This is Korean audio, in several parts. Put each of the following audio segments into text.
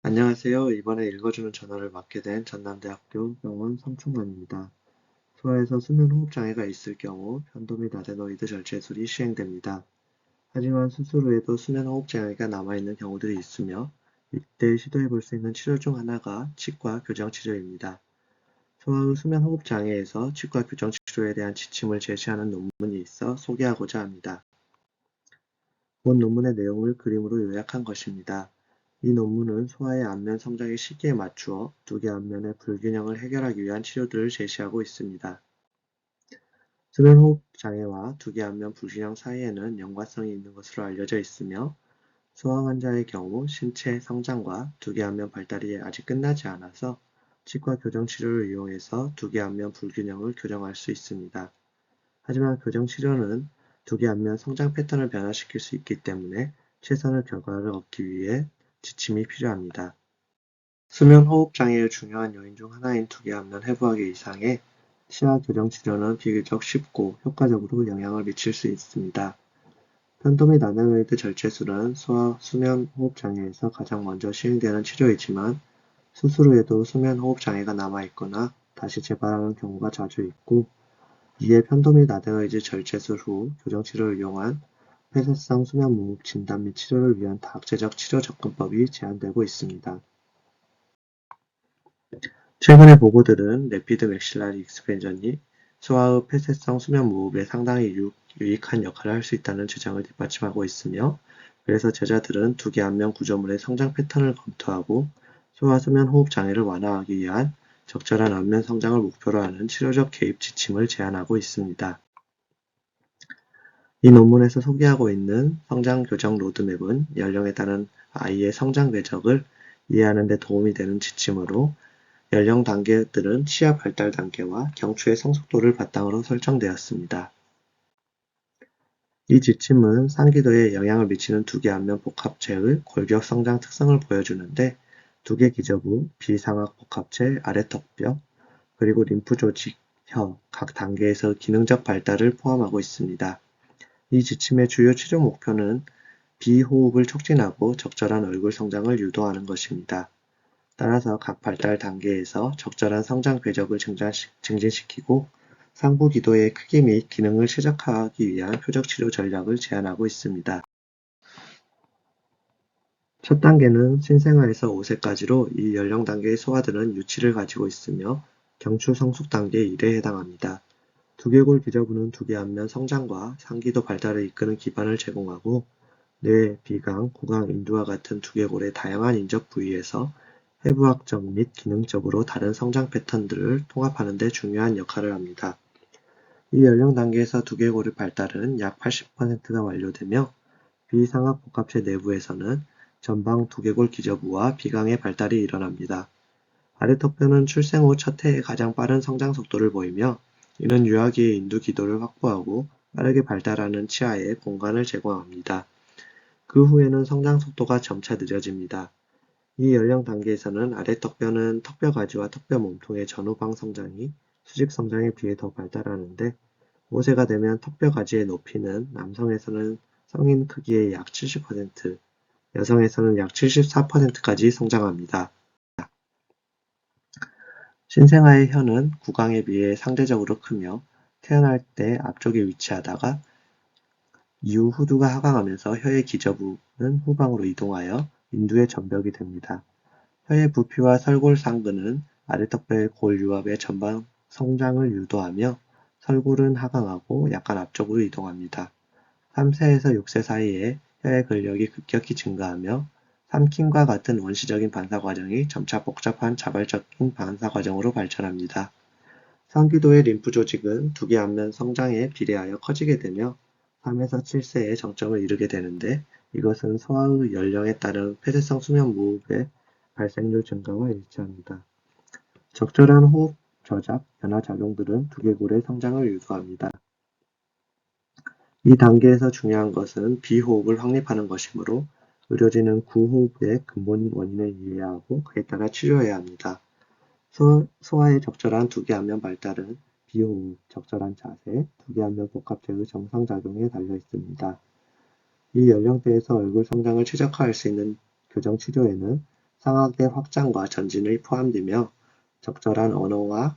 안녕하세요. 이번에 읽어주는 전화를 맡게 된 전남대학교 병원 성충만입니다. 소아에서 수면호흡장애가 있을 경우 편도 및 아데노이드 절제술이 시행됩니다. 하지만 수술 후에도 수면호흡장애가 남아있는 경우들이 있으며 이때 시도해볼 수 있는 치료 중 하나가 치과 교정치료입니다. 소아 후 수면호흡장애에서 치과 교정치료에 대한 지침을 제시하는 논문이 있어 소개하고자 합니다. 본 논문의 내용을 그림으로 요약한 것입니다. 이 논문은 소아의 안면 성장의 시기에 맞추어 두 개 안면의 불균형을 해결하기 위한 치료들을 제시하고 있습니다. 수면호흡 장애와 두 개 안면 불균형 사이에는 연관성이 있는 것으로 알려져 있으며 소아 환자의 경우 신체 성장과 두 개 안면 발달이 아직 끝나지 않아서 치과 교정 치료를 이용해서 두 개 안면 불균형을 교정할 수 있습니다. 하지만 교정 치료는 두 개 안면 성장 패턴을 변화시킬 수 있기 때문에 최선의 결과를 얻기 위해 지침이 필요합니다. 수면 호흡 장애의 중요한 요인 중 하나인 두 개 안면 해부학의 이상에 치아 교정 치료는 비교적 쉽고 효과적으로 영향을 미칠 수 있습니다. 편도 및 아데노이드 절제술은 소아 수면 호흡 장애에서 가장 먼저 시행되는 치료이지만 수술 후에도 수면 호흡 장애가 남아있거나 다시 재발하는 경우가 자주 있고 이에 편도 및 아데노이드 절제술 후 교정 치료를 이용한 폐쇄성 수면 무호흡 진단 및 치료를 위한 다학제적 치료 접근법이 제안되고 있습니다. 최근의 보고들은 래피드 맥실라리 익스펜전이 소아의 폐쇄성 수면 무호흡에 상당히 유익한 역할을 할 수 있다는 주장을 뒷받침하고 있으며 그래서 제자들은 두 개 안면 구조물의 성장 패턴을 검토하고 소아 수면 호흡 장애를 완화하기 위한 적절한 안면 성장을 목표로 하는 치료적 개입 지침을 제안하고 있습니다. 이 논문에서 소개하고 있는 성장 교정 로드맵은 연령에 따른 아이의 성장 궤적을 이해하는 데 도움이 되는 지침으로 연령 단계들은 치아 발달 단계와 경추의 성숙도를 바탕으로 설정되었습니다. 이 지침은 상기도에 영향을 미치는 두 개 안면 복합체의 골격 성장 특성을 보여주는데 두 개 기저부, 비상악 복합체, 아래턱뼈, 그리고 림프 조직, 혀, 각 단계에서 기능적 발달을 포함하고 있습니다. 이 지침의 주요 치료 목표는 비호흡을 촉진하고 적절한 얼굴 성장을 유도하는 것입니다. 따라서 각 발달 단계에서 적절한 성장 궤적을 증진시키고 상부 기도의 크기 및 기능을 최적화하기 위한 표적 치료 전략을 제안하고 있습니다. 첫 단계는 신생아에서 5세까지로 이 연령 단계의 소아들은 유치를 가지고 있으며 경추 성숙 단계 1에 해당합니다. 두개골 기저부는 두 개 안면 성장과 상기도 발달을 이끄는 기반을 제공하고 뇌, 비강, 구강, 인두와 같은 두개골의 다양한 인접 부위에서 해부학적 및 기능적으로 다른 성장 패턴들을 통합하는 데 중요한 역할을 합니다. 이 연령 단계에서 두개골의 발달은 약 80%가 완료되며 비상악 복합체 내부에서는 전방 두개골 기저부와 비강의 발달이 일어납니다. 아래턱뼈는 출생 후 첫 해에 가장 빠른 성장 속도를 보이며 이는 유아기의 인두 기도를 확보하고 빠르게 발달하는 치아에 공간을 제공합니다. 그 후에는 성장 속도가 점차 느려집니다. 이 연령 단계에서는 아래턱뼈는 턱뼈 가지와 턱뼈 몸통의 전후방 성장이 수직 성장에 비해 더 발달하는데 5세가 되면 턱뼈 가지의 높이는 남성에서는 성인 크기의 약 70%, 여성에서는 약 74%까지 성장합니다. 신생아의 혀는 구강에 비해 상대적으로 크며 태어날 때 앞쪽에 위치하다가 이후 후두가 하강하면서 혀의 기저부는 후방으로 이동하여 인두의 전벽이 됩니다. 혀의 부피와 설골 상근은 아래턱뼈의 골 유압의 전방 성장을 유도하며 설골은 하강하고 약간 앞쪽으로 이동합니다. 3세에서 6세 사이에 혀의 근력이 급격히 증가하며 삼킴과 같은 원시적인 반사 과정이 점차 복잡한 자발적인 반사 과정으로 발전합니다. 상기도의 림프 조직은 두 개 안면 성장에 비례하여 커지게 되며 3에서 7세에 정점을 이루게 되는데 이것은 소아의 연령에 따른 폐쇄성 수면 무호흡의 발생률 증가와 일치합니다. 적절한 호흡 저작, 변화 작용들은 두개골의 성장을 유도합니다. 이 단계에서 중요한 것은 비호흡을 확립하는 것이므로 의료진은 구호흡의 근본 원인을 이해해야 하고 그에 따라 치료해야 합니다. 소아의 적절한 두 개 안면 발달은 비호흡, 적절한 자세, 두 개 안면 복합체의 정상작용에 달려 있습니다. 이 연령대에서 얼굴 성장을 최적화할 수 있는 교정 치료에는 상악의 확장과 전진이 포함되며 적절한 언어와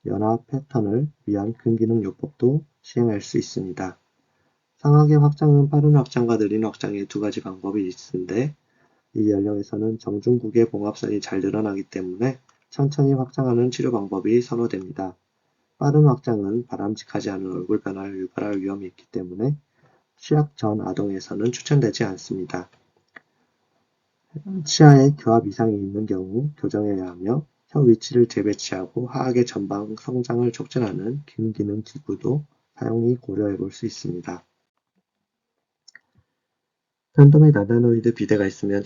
연화 패턴을 위한 근기능 요법도 시행할 수 있습니다. 상악의 확장은 빠른 확장과 느린 확장의 두 가지 방법이 있는데 이 연령에서는 정중국의 봉합선이 잘 늘어나기 때문에 천천히 확장하는 치료 방법이 선호됩니다. 빠른 확장은 바람직하지 않은 얼굴 변화를 유발할 위험이 있기 때문에 취약 전 아동에서는 추천되지 않습니다. 치아에 교합 이상이 있는 경우 교정해야 하며 혀 위치를 재배치하고 하악의 전방 성장을 촉진하는 근기능 기구도 사용이 고려해 볼 수 있습니다. 편도에 나다노이드 비대가 있으면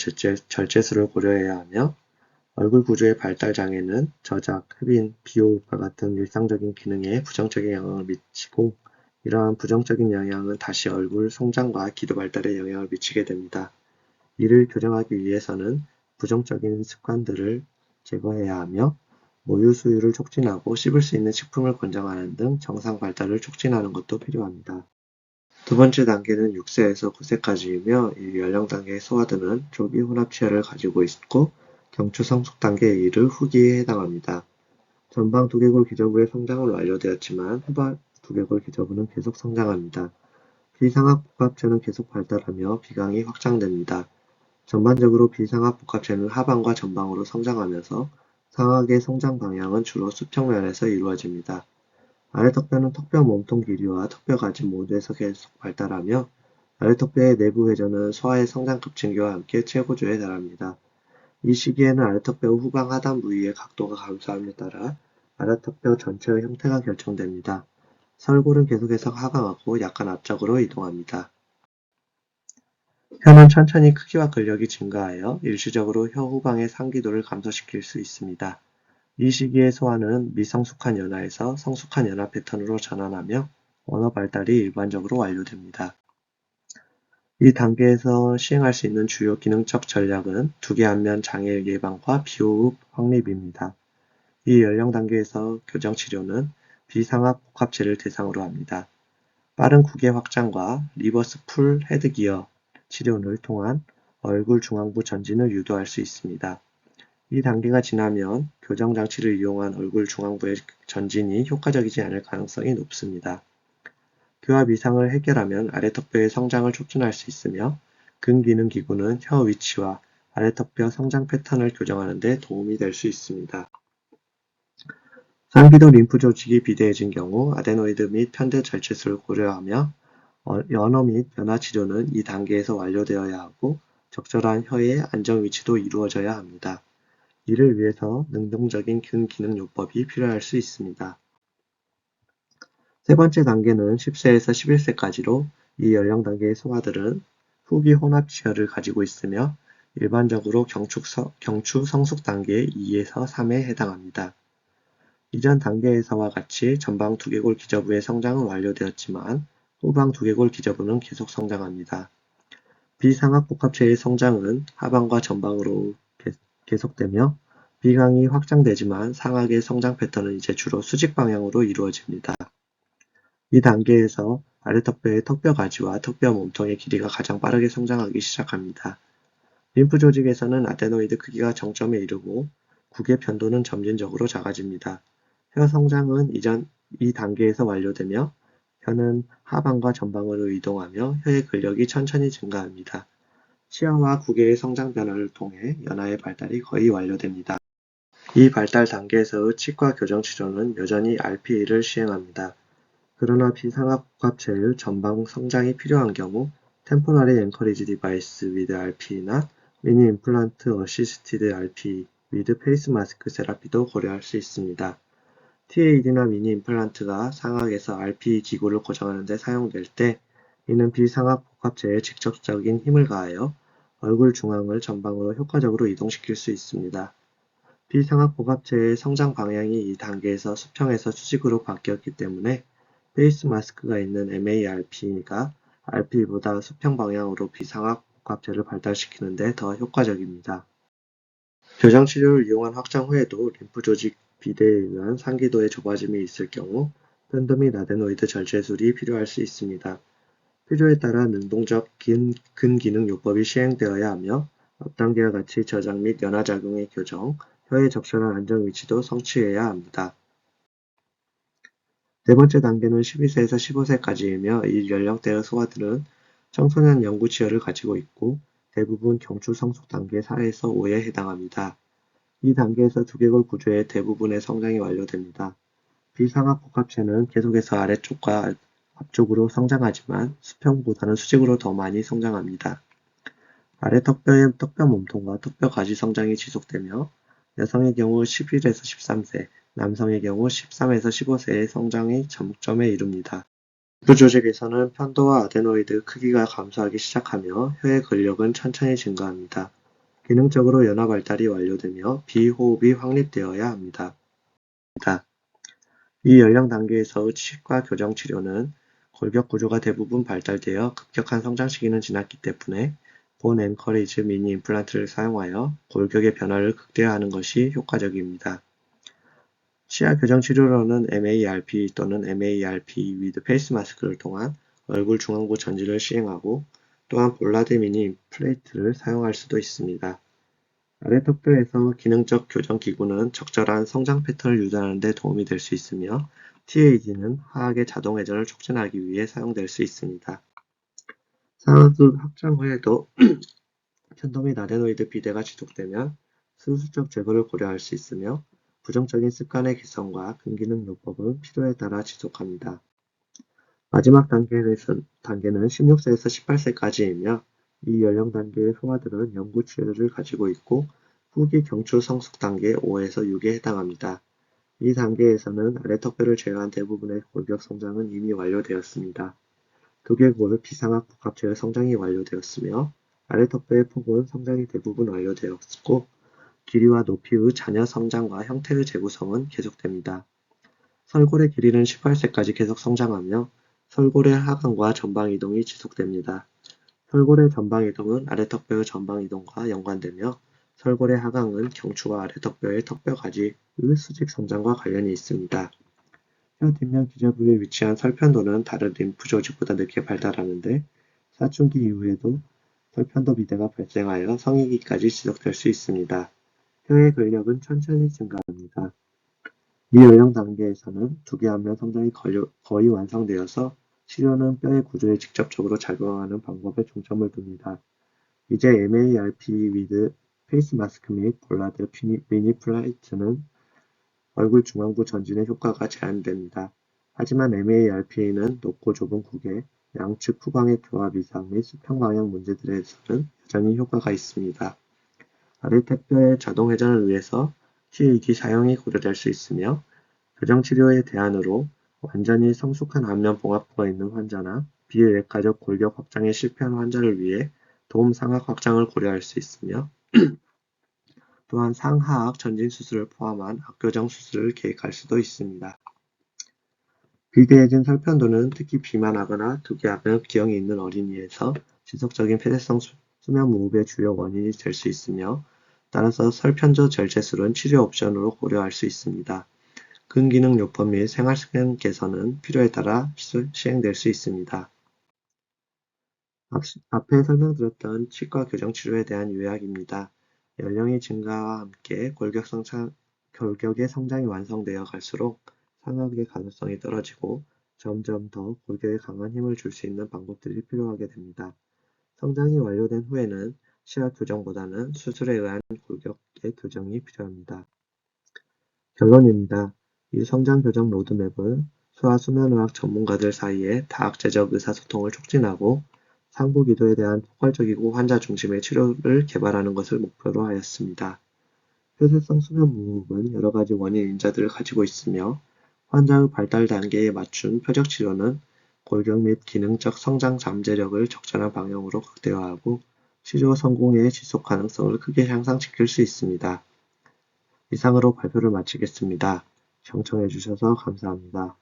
절제술을 고려해야 하며 얼굴 구조의 발달 장애는 저작, 흡인, 비호흡과 같은 일상적인 기능에 부정적인 영향을 미치고 이러한 부정적인 영향은 다시 얼굴 성장과 기도 발달에 영향을 미치게 됩니다. 이를 교정하기 위해서는 부정적인 습관들을 제거해야 하며 모유 수유를 촉진하고 씹을 수 있는 식품을 권장하는 등 정상 발달을 촉진하는 것도 필요합니다. 두 번째 단계는 6세에서 9세까지이며 이 연령 단계의 소아들은 조기 혼합 치아를 가지고 있고 경추 성숙 단계에 이를 후기에 해당합니다. 전방 두개골 기저부의 성장은 완료되었지만 후방 두개골 기저부는 계속 성장합니다. 비상악 복합체는 계속 발달하며 비강이 확장됩니다. 전반적으로 비상악 복합체는 하방과 전방으로 성장하면서 상악의 성장 방향은 주로 수평면에서 이루어집니다. 아래턱뼈는 턱뼈 몸통 길이와 턱뼈 가지 모두에서 계속 발달하며 아래턱뼈의 내부 회전은 소아의 성장 급증기와 함께 최고조에 달합니다. 이 시기에는 아래턱뼈 후방 하단 부위의 각도가 감소함에 따라 아래턱뼈 전체의 형태가 결정됩니다. 설골은 계속해서 하강하고 약간 앞쪽으로 이동합니다. 혀는 천천히 크기와 근력이 증가하여 일시적으로 혀 후방의 상기도를 감소시킬 수 있습니다. 이 시기의 소아는 미성숙한 연화에서 성숙한 연화 패턴으로 전환하며 언어 발달이 일반적으로 완료됩니다. 이 단계에서 시행할 수 있는 주요 기능적 전략은 두개 안면 장애 예방과 비호흡 확립입니다. 이 연령 단계에서 교정 치료는 비상악 복합체를 대상으로 합니다. 빠른 구개 확장과 리버스 풀 헤드기어 치료를 통한 얼굴 중앙부 전진을 유도할 수 있습니다. 이 단계가 지나면 교정장치를 이용한 얼굴 중앙부의 전진이 효과적이지 않을 가능성이 높습니다. 교합 이상을 해결하면 아래턱뼈의 성장을 촉진할 수 있으며 근기능 기구는 혀 위치와 아래턱뼈 성장 패턴을 교정하는 데 도움이 될 수 있습니다. 상기도 림프 조직이 비대해진 경우 아데노이드 및 편대 절제술을 고려하며 연어 및 연화 치료는 이 단계에서 완료되어야 하고 적절한 혀의 안정 위치도 이루어져야 합니다. 이를 위해서 능동적인 근기능 요법이 필요할 수 있습니다. 세 번째 단계는 10세에서 11세까지로 이 연령 단계의 소아들은 후기 혼합 치아를 가지고 있으며 일반적으로 경추 성숙 단계 2에서 3에 해당합니다. 이전 단계에서와 같이 전방 두개골 기저부의 성장은 완료되었지만 후방 두개골 기저부는 계속 성장합니다. 비상악 복합체의 성장은 하방과 전방으로 계속되며 비강이 확장되지만 상악의 성장 패턴은 이제 주로 수직 방향으로 이루어집니다. 이 단계에서 아래턱뼈의 턱뼈 가지와 턱뼈 몸통의 길이가 가장 빠르게 성장하기 시작합니다. 림프 조직에서는 아데노이드 크기가 정점에 이르고 국의 편도는 점진적으로 작아집니다. 혀 성장은 이 단계에서 완료되며 혀는 하방과 전방으로 이동하며 혀의 근력이 천천히 증가합니다. 치아와 구개의 성장 변화를 통해 연화의 발달이 거의 완료됩니다. 이 발달 단계에서의 치과 교정 치료는 여전히 RPE를 시행합니다. 그러나 비상악 복합체의 전방 성장이 필요한 경우 Temporary Anchorage Device with RPE나 Mini Implant Assisted RPE with Face Mask Therapy도 고려할 수 있습니다. TAD나 미니 임플란트가 상악에서 RPE 기구를 고정하는 데 사용될 때 이는 비상악 복합체에 직접적인 힘을 가하여 얼굴 중앙을 전방으로 효과적으로 이동시킬 수 있습니다. 비상악 복합체의 성장 방향이 이 단계에서 수평에서 수직으로 바뀌었기 때문에 페이스 마스크가 있는 MARP가 RPE보다 수평 방향으로 비상악 복합체를 발달시키는 데 더 효과적입니다. 교정 치료를 이용한 확장 후에도 림프 조직 비대에 의한 상기도의 좁아짐이 있을 경우 편도 및 아데노이드 절제술이 필요할 수 있습니다. 필요에 따라 능동적 근기능 요법이 시행되어야 하며 앞 단계와 같이 저장 및 연화작용의 교정, 혀의 적절한 안정 위치도 성취해야 합니다. 네 번째 단계는 12세에서 15세까지이며 이 연령대의 소아들은 청소년 연구 치여를 가지고 있고 대부분 경추 성숙 단계 4에서 5에 해당합니다. 이 단계에서 두개골 구조의 대부분의 성장이 완료됩니다. 비상악 복합체는 계속해서 아래쪽과 앞쪽으로 성장하지만 수평보다는 수직으로 더 많이 성장합니다. 아래 턱뼈의 턱뼈 몸통과 턱뼈 가지 성장이 지속되며 여성의 경우 11에서 13세, 남성의 경우 13에서 15세의 성장이 정점에 이릅니다. 부 조직에서는 편도와 아데노이드 크기가 감소하기 시작하며 혀의 근력은 천천히 증가합니다. 기능적으로 연화 발달이 완료되며 비호흡이 확립되어야 합니다. 이 연령 단계에서의 치과 교정 치료는 골격 구조가 대부분 발달되어 급격한 성장 시기는 지났기 때문에 본 앵커리지 미니 임플란트를 사용하여 골격의 변화를 극대화하는 것이 효과적입니다. 치아 교정 치료로는 MARP 또는 MARP with 페이스 마스크를 통한 얼굴 중앙부 전지를 시행하고 또한 볼라드 미니 임플란트를 사용할 수도 있습니다. 아래 턱뼈에서 기능적 교정 기구는 적절한 성장 패턴을 유지하는 데 도움이 될 수 있으며 TAG는 화학의 자동 회전을 촉진하기 위해 사용될 수 있습니다. 상하수 확장 후에도 편도 및 아데노이드 비대가 지속되면 수술적 제거를 고려할 수 있으며 부정적인 습관의 개선과 근기능 요법은 필요에 따라 지속합니다. 마지막 단계는 16세에서 18세까지이며 이 연령 단계의 소아들은 연구 치료를 가지고 있고 후기 경추 성숙 단계 5에서 6에 해당합니다. 이 단계에서는 아래 턱뼈를 제외한 대부분의 골격 성장은 이미 완료되었습니다. 두개골 비상악 복합체의 성장이 완료되었으며 아래 턱뼈의 폭은 성장이 대부분 완료되었고 길이와 높이의 자녀 성장과 형태의 재구성은 계속됩니다. 설골의 길이는 18세까지 계속 성장하며 설골의 하강과 전방 이동이 지속됩니다. 설골의 전방 이동은 아래 턱뼈의 전방 이동과 연관되며 설골의 하강은 경추와 아래 턱뼈의 턱뼈 가지의 수직 성장과 관련이 있습니다. 혀 뒷면 기저부에 위치한 설편도는 다른 림프 조직보다 늦게 발달하는데 사춘기 이후에도 설편도 비대가 발생하여 성인기까지 지속될 수 있습니다. 혀의 근력은 천천히 증가합니다. 이 연령 단계에서는 두개 안면 성장이 거의 완성되어서 치료는 뼈의 구조에 직접적으로 작용하는 방법에 중점을 둡니다. 이제 MARP with 페이스 마스크 및 볼라드 미니 플라이트는 얼굴 중앙부 전진의 효과가 제한됩니다. 하지만 MARP는 높고 좁은 구개, 양측 후광의 교합 이상 및 수평 방향 문제들에서는 여전히 효과가 있습니다. 아래 턱뼈의 자동 회전을 위해서 TAD 사용이 고려될 수 있으며 교정 치료의 대안으로 완전히 성숙한 안면 봉합부가 있는 환자나 비외과적 골격 확장에 실패한 환자를 위해 도움 상악 확장을 고려할 수 있으며 또한 상하악 전진 수술을 포함한 악교정 수술을 계획할 수도 있습니다. 비대해진 설편도는 특히 비만하거나 두개암의 기형이 있는 어린이에서 지속적인 폐쇄성 수면 무호흡의 주요 원인이 될 수 있으며 따라서 설편도 절제술은 치료 옵션으로 고려할 수 있습니다. 근기능 요법 및 생활습관 개선은 필요에 따라 시행될 수 있습니다. 앞에 설명드렸던 치과 교정 치료에 대한 요약입니다. 연령의 증가와 함께 골격의 성장이 완성되어 갈수록 상악의 가능성이 떨어지고 점점 더 골격에 강한 힘을 줄 수 있는 방법들이 필요하게 됩니다. 성장이 완료된 후에는 치아 교정보다는 수술에 의한 골격의 교정이 필요합니다. 결론입니다. 이 성장 교정 로드맵은 소아 수면의학 전문가들 사이에 다학제적 의사소통을 촉진하고 상부 기도에 대한 포괄적이고 환자 중심의 치료를 개발하는 것을 목표로 하였습니다. 폐쇄성 수면 무호흡은 여러 가지 원인 인자들을 가지고 있으며 환자의 발달 단계에 맞춘 표적 치료는 골격 및 기능적 성장 잠재력을 적절한 방향으로 극대화하고 치료 성공의 지속 가능성을 크게 향상시킬 수 있습니다. 이상으로 발표를 마치겠습니다. 경청해 주셔서 감사합니다.